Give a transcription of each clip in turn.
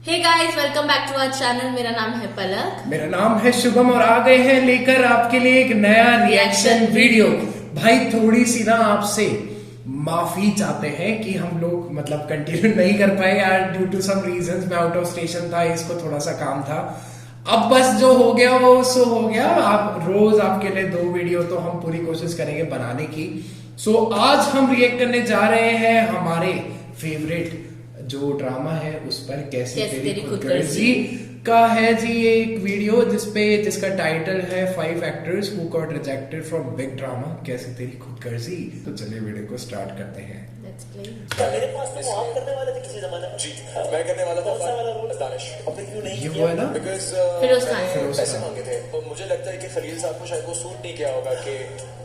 Hey guys, welcome back to our channel. मेरा नाम है पलक। मेरा नाम है शुभम और आ गए हैं लेकर आपके लिए एक नया रिएक्शन वीडियो। भाई थोड़ी सी ना आपसे माफी चाहते हैं कि हम लोग मतलब कंटिन्यू नहीं कर पाए यार, ड्यू टू सम रीजंस। मैं आउट ऑफ स्टेशन था, इसको थोड़ा सा काम था। अब बस जो हो गया वो सो हो गया। आप रोज आपके लिए 2 वीडियो तो हम पूरी कोशिश करेंगे बनाने की। सो आज हम रिएक्ट करने जा रहे हैं हमारे फेवरेट जो ड्रामा है उस पर कैसे तेरी खुदगर्जी का है जी। ये एक वीडियो जिसका टाइटल है 5 actors who got rejected from big drama, कैसे तेरी खुदगर्जी। तो चलिए वीडियो को स्टार्ट करते हैं। मेरे पास तो आप करने वाले थे किसी जमाने में। जी मैं करने वाला था। कौन सा वाला रोल? दानिश। आपने क्यों नहीं ये किया? वो है ना बिकॉज फिरोज खान पैसे मांगे थे, तो मुझे लगता है कि खलील साहब को शायद वो सूट नहीं किया होगा कि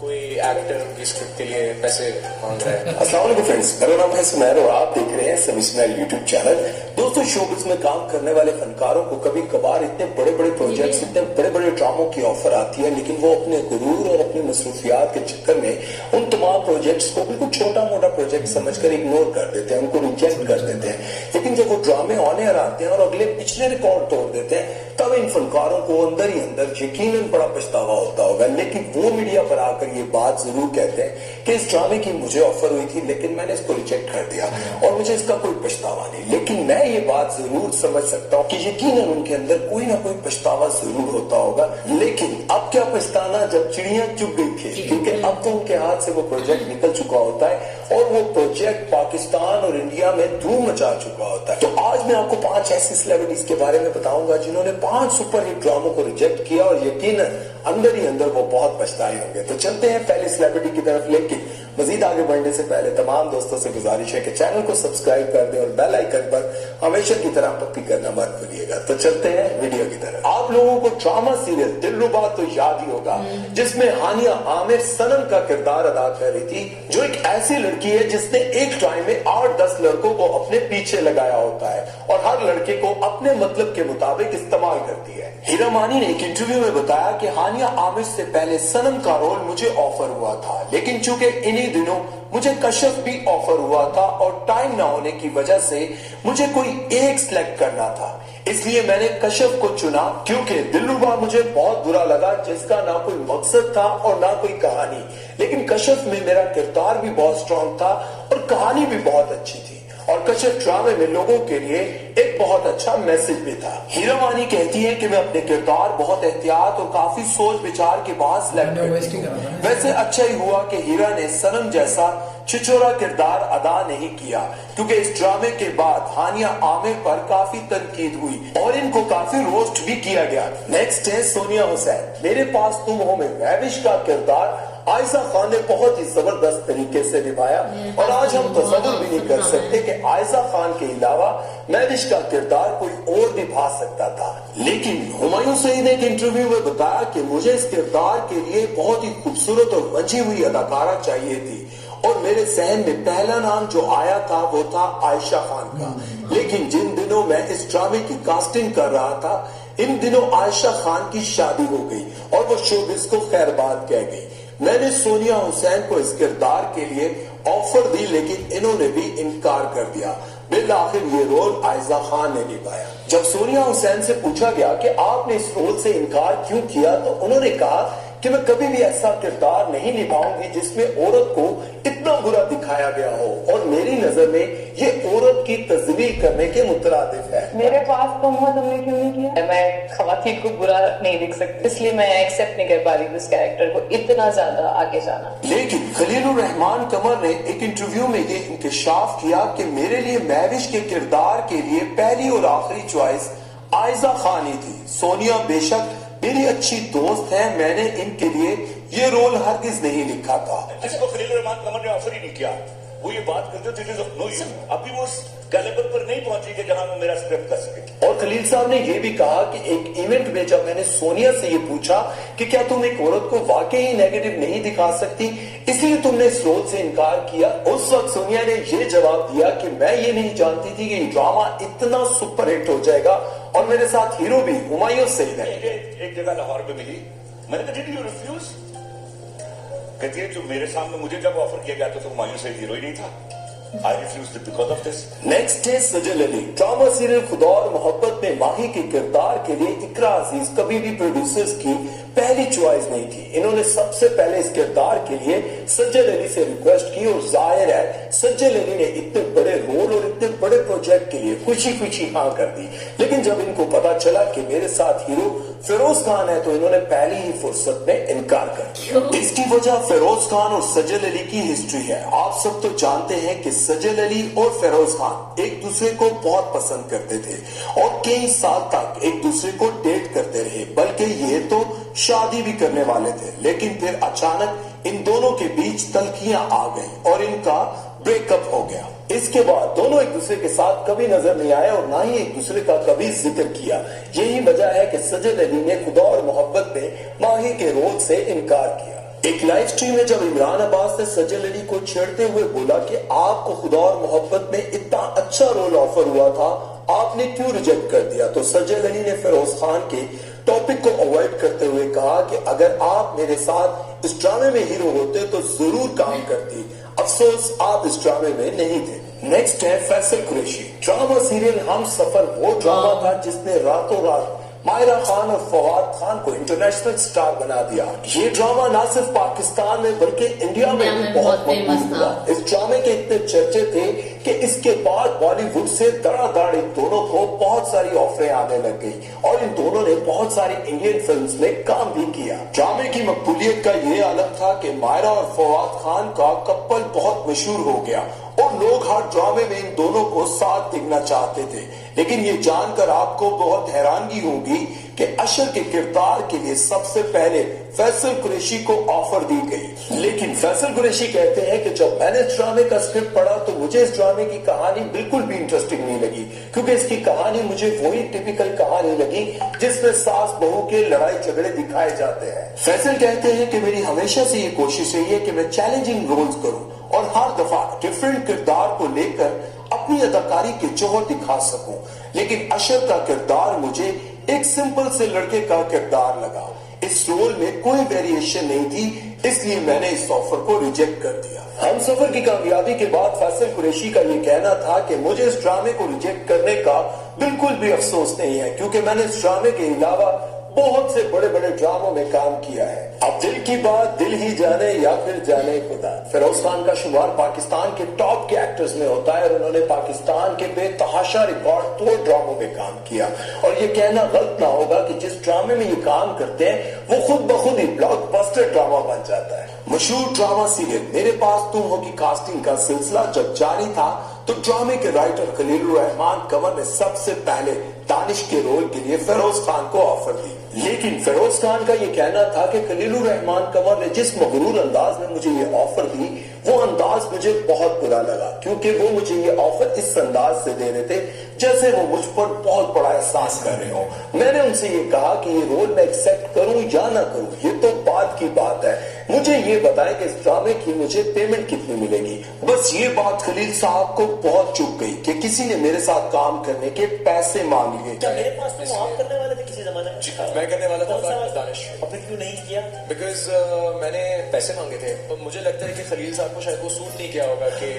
कोई एक्टर की स्क्रिप्ट के लिए पैसे मांग रहा है। अस्सलाम वालेकुम फ्रेंड्स, मेरा नाम है सुमैर और आप देख रहे हैं सभी स्माइल यूट्यूब चैनल। दोस्तों, शोबिज़ में काम करने वाले फनकारों को कभी कभार इतने बड़े बड़े प्रोजेक्ट्स, इतने बड़े बड़े ड्रामों की ऑफर आती है, लेकिन वो अपने गुरूर और अपनी मसरूफियात के चक्कर में उन तमाम प्रोजेक्ट्स को बिल्कुल छोटा मोटा प्रोजेक्ट समझकर इग्नोर कर देते हैं, उनको रिजेक्ट कर देते हैं। लेकिन जब वो ड्रामे ऑन एयर आते हैं और अगले पिछले रिकॉर्ड तोड़ देते हैं, तब इन फनकारों को अंदर ही अंदर यकीनन बड़ा पछतावा होता होगा। लेकिन वो मीडिया पर आकर ये बात जरूर कहते हैं कि इस ड्रामे की मुझे ऑफर हुई थी लेकिन मैंने इसको रिजेक्ट कर दिया और मुझे इसका कोई पछतावा नहीं। लेकिन मैं ये बात जरूर समझ सकता हूँ कि यकीनन उनके अंदर कोई ना कोई पछतावा जरूर होता होगा। लेकिन अब क्या पछताना जब चिड़ियां चुग गई थी, क्योंकि अब तो उनके हाथ से वो प्रोजेक्ट निकल चुका होता है और वो प्रोजेक्ट पाकिस्तान और इंडिया में धूम मचा चुका होता है। तो आज मैं आपको 5 ऐसी सेलिब्रिटीज के बारे में बताऊंगा जिन्होंने 5 सुपर हिट ड्रामों को रिजेक्ट किया और यकीनन अंदर ही अंदर वो बहुत पछताए होंगे। तो चलते हैं पहले सेलिब्रिटी की तरफ। लेकिन मजीद आगे बढ़ने से पहले तमाम दोस्तों से गुजारिश है कि चैनल को सब्सक्राइब कर दें और बेल आइकन पर हमेशा की तरह पक्की करना मत भूलिएगा। तो चलते हैं वीडियो की तरफ। आप लोगों को ड्रामा सीरियल दिलरुबा तो याद ही होगा, जिसमें हानिया आमिर सनम का किरदार अदा कर रही थी, जो एक ऐसी लड़की है जिसने एक टाइम में 8-10 लड़कों को अपने पीछे लगाया होता है और हर लड़के को अपने मतलब के मुताबिक इस्तेमाल करती है। हीरा मानी ने एक इंटरव्यू में बताया कि हानिया आमिर से पहले सनम का रोल मुझे ऑफर हुआ था, लेकिन चूंकि इन्हीं दिनों मुझे कश्यप भी ऑफर हुआ था और टाइम ना होने की वजह से मुझे कोई एक सिलेक्ट करना था, इसलिए मैंने कश्यप को चुना। क्योंकि दिलरुबा मुझे बहुत बुरा लगा, जिसका ना कोई मकसद था और ना कोई कहानी, लेकिन कश्यप में मेरा किरदार भी बहुत स्ट्रॉन्ग था और कहानी भी बहुत अच्छी थी और कश्यप ड्रामे में लोगों के लिए एक बहुत अच्छा मैसेज भी था। हीरा मानी कहती है कि मैं अपने किरदार बहुत एहतियात और काफी सोच विचार के बाद सिलेक्ट करती हूं। वैसे अच्छा ही हुआ कि हीरा ने सनम जैसा छिछोरा किरदार अदा नहीं किया, क्योंकि इस ड्रामे के बाद हानिया आमिर पर काफी तनकीद हुई और इनको काफी रोस्ट भी किया गया। नेक्स्ट है सोनिया हुसैन। मेरे पास तुम हो में महविश का किरदार आयशा खान ने बहुत ही जबरदस्त तरीके से निभाया और आज हम तसव्वुर भी नहीं कर सकते कि आयशा खान के अलावा महविश का किरदार कोई और निभा सकता था। लेकिन हुमायूं सईद ने एक इंटरव्यू में बताया कि मुझे इस किरदार के लिए बहुत ही खूबसूरत और मंझी हुई अदाकारा चाहिए थी और मेरे जहन में पहला नाम जो आया था वो था आयशा खान का। लेकिन जिन दिनों मैं इस ड्रामे की कास्टिंग कर रहा था, इन दिनों आयशा खान की शादी हो गई और वो शोबिज़ को खैरबाद कह गई। मैंने सोनिया हुसैन को इस किरदार के लिए ऑफर दी, लेकिन इन्होंने भी इनकार कर दिया। बिल आखिर ये रोल आयशा खान ने निभाया। जब सोनिया हुसैन से पूछा गया कि आपने इस रोल से इनकार क्यों किया, तो उन्होंने कहा कि मैं कभी भी ऐसा किरदार नहीं निभाऊंगी जिसमें औरत को इतना बुरा दिखाया गया हो और मेरी नजर में ये औरत की तजलील करने के मुतरादिफ है। मेरे पास तुम हो, तुमने क्यों नहीं किया? मैं खवातीन को बुरा नहीं दिख सकती, इसलिए मैं एक्सेप्ट नहीं कर पा रही उस कैरेक्टर को इतना ज्यादा आगे जाना। लेकिन खलीलुर रहमान कमर ने एक इंटरव्यू में ये इंकशाफ किया कि मेरे लिए महविश के किरदार के लिए पहली और आखिरी चॉइस आयशा खान ही थी। सोनिया बेशक मेरी अच्छी दोस्त है, मैंने इनके लिए ये रोल हरगिज नहीं लिखा था। जिसको खलीलुर रहमान कमर ने ऑफर ही नहीं किया, वो ये बात करते थे नो यू, अभी वो कैलिबर पर नहीं पहुंची कि जहां वो मेरा स्क्रिप्ट कर सके। और खलील साहब ने ये भी कहा कि एक इवेंट में जब मैंने सोनिया से ये पूछा कि क्या तुम एक औरत को वाकई नेगेटिव नहीं दिखा सकती, इसलिए तुमने इस रोल से इनकार किया, उस वक्त सोनिया ने ये जवाब दिया कि मैं ये नहीं जानती थी कि ये ड्रामा इतना सुपर हिट हो जाएगा और मेरे साथ हीरो भी हुमायूं सईद है। एक जगह लाहौर में मिली, मैंने कहा डिड यू रिफ्यूज? कहती है जो मेरे सामने मुझे जब ऑफर किया गया तो हुमायूं सईद हीरो ही नहीं था। I refused it because of this. Next है सजल अली। ड्रामा सीरियल खुदा और मोहब्बत में माही के किरदार के लिए इकरा अजीज कभी भी प्रोड्यूसर्स की पहली चॉइस नहीं थी। इन्होंने सबसे पहले इस किरदार के लिए सज्जल अली से रिक्वेस्ट की और जाहिर है सज्जल अली ने इतने बड़े रोल और इतने बड़े प्रोजेक्ट के लिए खुशी खुशी हाँ कर दी। लेकिन जब इनको पता चला कि मेरे साथ हीरो फिरोज खान है तो इन्होंने पहली ही फुर्सत में इनकार कर दिया। इसकी वजह फिरोज खान और सज्जल अली की हिस्ट्री है। आप सब तो जानते हैं कि सज्जल अली और फिरोज खान एक दूसरे को बहुत पसंद करते थे और कई साल तक एक दूसरे को डेट करते रहे, बल्कि ये तो शादी भी करने वाले थे। लेकिन फिर अचानक इन दोनों के बीच तल्खियां आ गई और इनका ब्रेकअप हो गया। इसके बाद दोनों एक दूसरे के साथ कभी नजर नहीं आए और ना ही एक दूसरे का कभी जिक्र किया। यही वजह है कि सज्जल अली ने खुदा और मोहब्बत में माही के रोल से इनकार किया। एक लाइव स्ट्रीम में जब इमरान अब्बास ने सज्जल अली को छेड़ते हुए बोला कि आपको खुदा और मोहब्बत में इतना अच्छा रोल ऑफर हुआ था, आपने क्यों रिजेक्ट कर दिया, तो सज्जल अली ने फिरोज खान के टॉपिक को अवॉइड करते हुए कहा कि अगर आप मेरे साथ इस ड्रामे में हीरो होते तो जरूर काम करती, अफसोस आप इस ड्रामे में नहीं थे। नेक्स्ट है फैसल कुरैशी। ड्रामा सीरियल हम सफर वो ड्रामा था जिसने रातों रात मायरा खान और फवाद खान को इंटरनेशनल स्टार बना दिया। ये ड्रामा न सिर्फ पाकिस्तान में बल्कि इंडिया में भी बहुत फेमस मशहूर हुआ। इस ड्रामे के इतने चर्चे थे कि इसके बाद बॉलीवुड से धड़ाधड़ इन दोनों को बहुत सारी ऑफरें आने लग गई और इन दोनों ने बहुत सारी इंडियन फिल्म्स में काम भी किया। ड्रामे की मकबूलियत का ये आलम था कि मायरा और फवाद खान का कपल बहुत मशहूर हो गया और लोग हर ड्रामे में इन दोनों को साथ देखना चाहते थे। लेकिन ये जानकर आपको बहुत हैरानगी होगी कि अशर के किरदार के लिए सबसे पहले फैसल कुरैशी को ऑफर दी गई। लेकिन फैसल कुरैशी कहते हैं कि जब मैंने इस ड्रामे का स्क्रिप्ट पढ़ा तो मुझे इस ड्रामे की कहानी बिल्कुल भी इंटरेस्टिंग नहीं लगी, क्योंकि इसकी कहानी मुझे वही टिपिकल कहानी लगी जिसमें सास बहू के लड़ाई झगड़े दिखाए जाते हैं। फैसल कहते हैं कि मेरी हमेशा से ये कोशिश रही है कि मैं चैलेंजिंग रोल्स करूं और हर दफा डिफरेंट किरदार को लेकर अपनी अदाकारी के जौहर दिखा सकूं, लेकिन अशर का किरदार मुझे एक सिंपल से लड़के का किरदार लगा। इस रोल में कोई वेरिएशन नहीं थी, इसलिए मैंने इस ऑफर को रिजेक्ट कर दिया। हम सफर की कामयाबी के बाद फैसल कुरैशी का ये कहना था कि मुझे इस ड्रामे को रिजेक्ट करने का बिल्कुल भी अफसोस नहीं है, क्योंकि मैंने इस ड्रामे के अलावा बहुत से बड़े बड़े ड्रामों में काम किया है। अब दिल की बात दिल ही जाने या फिर जाने खुदा। फिरोज खान का शुमार पाकिस्तान के टॉप के एक्टर्स में होता है और उन्होंने पाकिस्तान के बेतहाशा रिकॉर्ड तोड़ ड्रामों में काम किया और ये कहना गलत ना होगा कि जिस ड्रामे में ये काम करते हैं वो खुद ब खुद ही ब्लॉकबस्टर ड्रामा बन जाता है। मशहूर ड्रामा सीरियल मेरे पास तुम हो की कास्टिंग का सिलसिला जब जारी था तो ड्रामे के राइटर खलीलुर रहमान कंवर ने सबसे पहले दानिश के रोल के लिए फिरोज खान को ऑफर दी। लेकिन फिरोज खान का ये कहना था कि खलीलुर रहमान कंवर ने जिस मगरूर अंदाज में मुझे ये ऑफर दी वो अंदाज मुझे बहुत बुरा लगा, क्योंकि वो मुझे ये ऑफर इस अंदाज से दे रहे थे जैसे वो मुझ पर बहुत बड़ा एहसास कर रहे हो। मैंने उनसे ये कहा कि ये रोल मैं एक्सेप्ट करूं या ना करूं ये तो बात की बात है, मुझे ये बताएं कि इस ड्रामे की मुझे पेमेंट कितनी मिलेगी। बस ये बात खलील साहब को बहुत चुभ गई कि किसी ने मेरे साथ काम करने के पैसे मांग लिए। क्या मेरे पास तो आप करने वाले थे किसी जमाने में? मैं करने वाला था दानिश। आपने क्यों नहीं किया? बिकॉज मैंने पैसे मांगे थे तो मुझे लगता है कि खलील साहब को शायद वो सूट नहीं किया होगा कि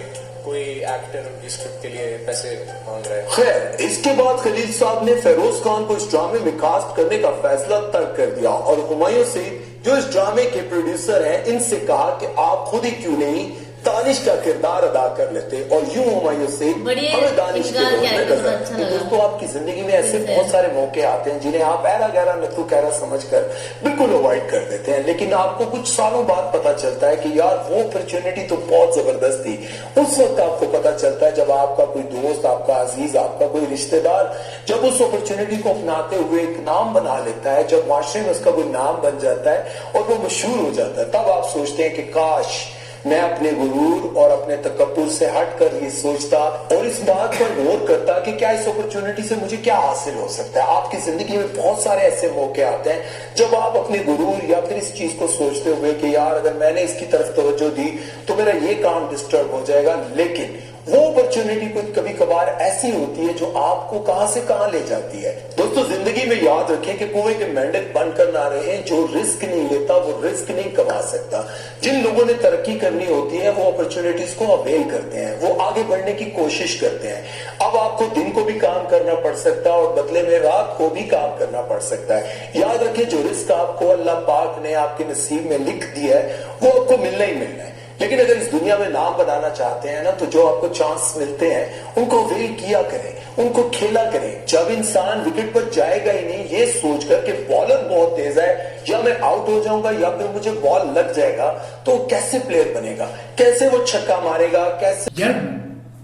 कोई एक्टर उनकी स्क्रिप्ट के लिए पैसे मांग रहा है। खैर, इसके बाद खलील साहब ने फिरोज खान को इस ड्रामे में कास्ट करने का फैसला तर्क कर दिया और हुमायूं से जो इस ड्रामे के प्रोड्यूसर हैं इनसे कहा कि आप खुद ही क्यों नहीं दानिश का किरदार अदा कर लेते और यूं हुमायूं से हमें दानिश के रोल में नजर। तो दोस्तों आपकी जिंदगी में ऐसे बहुत सारे मौके आते हैं जिन्हें आप ऐरा गहरा नथु कहरा समझकर बिल्कुल अवॉइड कर देते हैं, लेकिन आपको कुछ सालों बाद पता चलता है कि यार वो अपॉर्चुनिटी तो बहुत जबरदस्त थी। उस वक्त आपको पता चलता है जब आपका कोई दोस्त, आपका अजीज, आपका कोई रिश्तेदार जब उस अपॉर्चुनिटी को अपनाते हुए एक नाम बना लेता है, जब माशरे में उसका कोई नाम बन जाता है और वो मशहूर हो जाता है, तब आप सोचते हैं कि काश मैं अपने गुरूर और अपने तकब्बुर से हटकर ये सोचता और इस बात पर गौर करता कि क्या इस अपॉर्चुनिटी से मुझे क्या हासिल हो सकता है। आपकी जिंदगी में बहुत सारे ऐसे मौके आते हैं जब आप अपने गुरूर या फिर इस चीज को सोचते हुए कि यार अगर मैंने इसकी तरफ तवज्जो दी तो मेरा ये काम डिस्टर्ब हो जाएगा, लेकिन वो अपॉर्चुनिटी कुछ कभी कभार ऐसी होती है जो आपको कहां से कहां ले जाती है। दोस्तों जिंदगी में याद रखें कि कुएं के मेंढक बनकर ना रहे, जो रिस्क नहीं लेता वो रिस्क नहीं कमा सकता। जिन लोगों ने तरक्की करनी होती है वो अपॉर्चुनिटीज को अवेल करते हैं, वो आगे बढ़ने की कोशिश करते हैं। अब आपको दिन को भी काम करना पड़ सकता है और बदले में रात को भी काम करना पड़ सकता है। याद रखें जो रिस्क आपको अल्लाह पाक ने आपके नसीब में लिख दिया है वो आपको मिलना ही मिलना है। लेकिन अगर इस दुनिया में नाम बनाना चाहते हैं ना, तो जो आपको चांस मिलते हैं उनको अवेल किया करें, उनको खेला करें। जब इंसान विकेट पर जाएगा ही नहीं ये सोचकर कि बॉलर बहुत तेज है या मैं आउट हो जाऊंगा या फिर मुझे बॉल लग जाएगा, तो कैसे प्लेयर बनेगा, कैसे वो छक्का मारेगा, कैसे। यार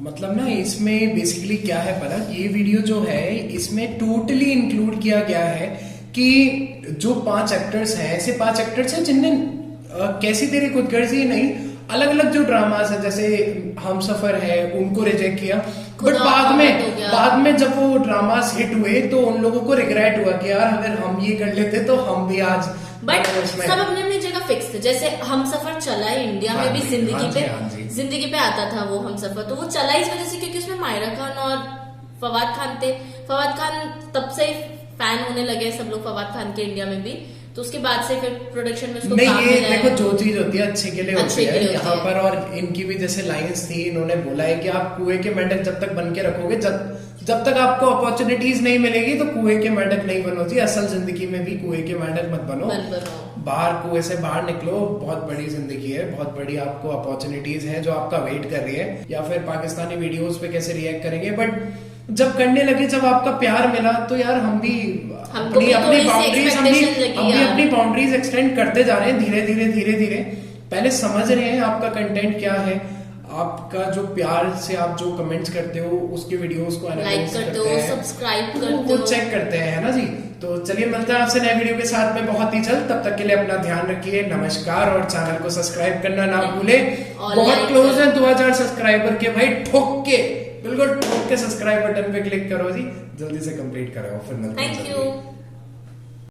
मतलब ना इसमें बेसिकली क्या है पता, ये वीडियो जो है इसमें टोटली इंक्लूड किया गया है कि जो 5 एक्टर्स हैं, ऐसे 5 एक्टर्स हैं जिनने कैसी तेरी खुदगर्जी नहीं, अलग अलग जो ड्रामास है जैसे हम सफर है उनको रिजेक्ट किया, बट बाद में जब वो ड्रामास हिट हुए तो उन लोगों को रिग्रेट हुआ कि यार अगर हम ये कर लेते तो हम भी आज। बट सब अपने अपनी जगह फिक्स थे। जैसे हम सफर चला है इंडिया में भी, जिंदगी पे आता था वो हम सफर, तो वो चला इस वजह से क्योंकि उसमें मायरा खान और फवाद खान थे। फवाद खान तब से फैन होने लगे सब लोग फवाद खान के इंडिया में भी, तो उसके बाद से फिर प्रोडक्शन में उसको नहीं, काम ये मिला है। देखो जो चीज होती है अच्छे के लिए होती है यहाँ पर। और इनकी भी जैसे लाइंस थी, इन्होंने बोला है कि आप कुएं के मेंढक जब तक बन के रखोगे, जब तक आपको अपॉर्चुनिटीज नहीं मिलेगी तो कुएं के मेंढक नहीं बनो जी। असल जिंदगी में भी कुएं के मेंढक मत बनो, बाहर कुएं से बाहर निकलो। बहुत बड़ी जिंदगी है, बहुत बड़ी आपको अपॉर्चुनिटीज है जो आपका वेट कर रही है। या फिर पाकिस्तानी वीडियोस पे कैसे रिएक्ट करेंगे, बट जब करने लगे, जब आपका प्यार मिला तो यार हम भी अपनी बाउंड्रीज एक्सटेंड करते जा रहे हैं धीरे धीरे। पहले समझ रहे हैं आपका कंटेंट क्या है, आपका जो प्यार से आप जो कमेंट्स करते हो उसके वीडियोस को एनालाइज करते हो, सब्सक्राइब करते हो, वो चेक करते हैं, है ना जी। तो चलिए मिलते हैं आपसे नए वीडियो के साथ में बहुत ही जल्द। तब तक के लिए अपना ध्यान रखिए, नमस्कार। और चैनल को सब्सक्राइब करना ना भूले। बहुत क्लोज है 2000 सब्सक्राइबर के भाई, ठोक के बिल्कुल ठोक के सब्सक्राइब बटन पे क्लिक करो जी, जल्दी से कंप्लीट करो। फिर मिलते हैं। Thank you.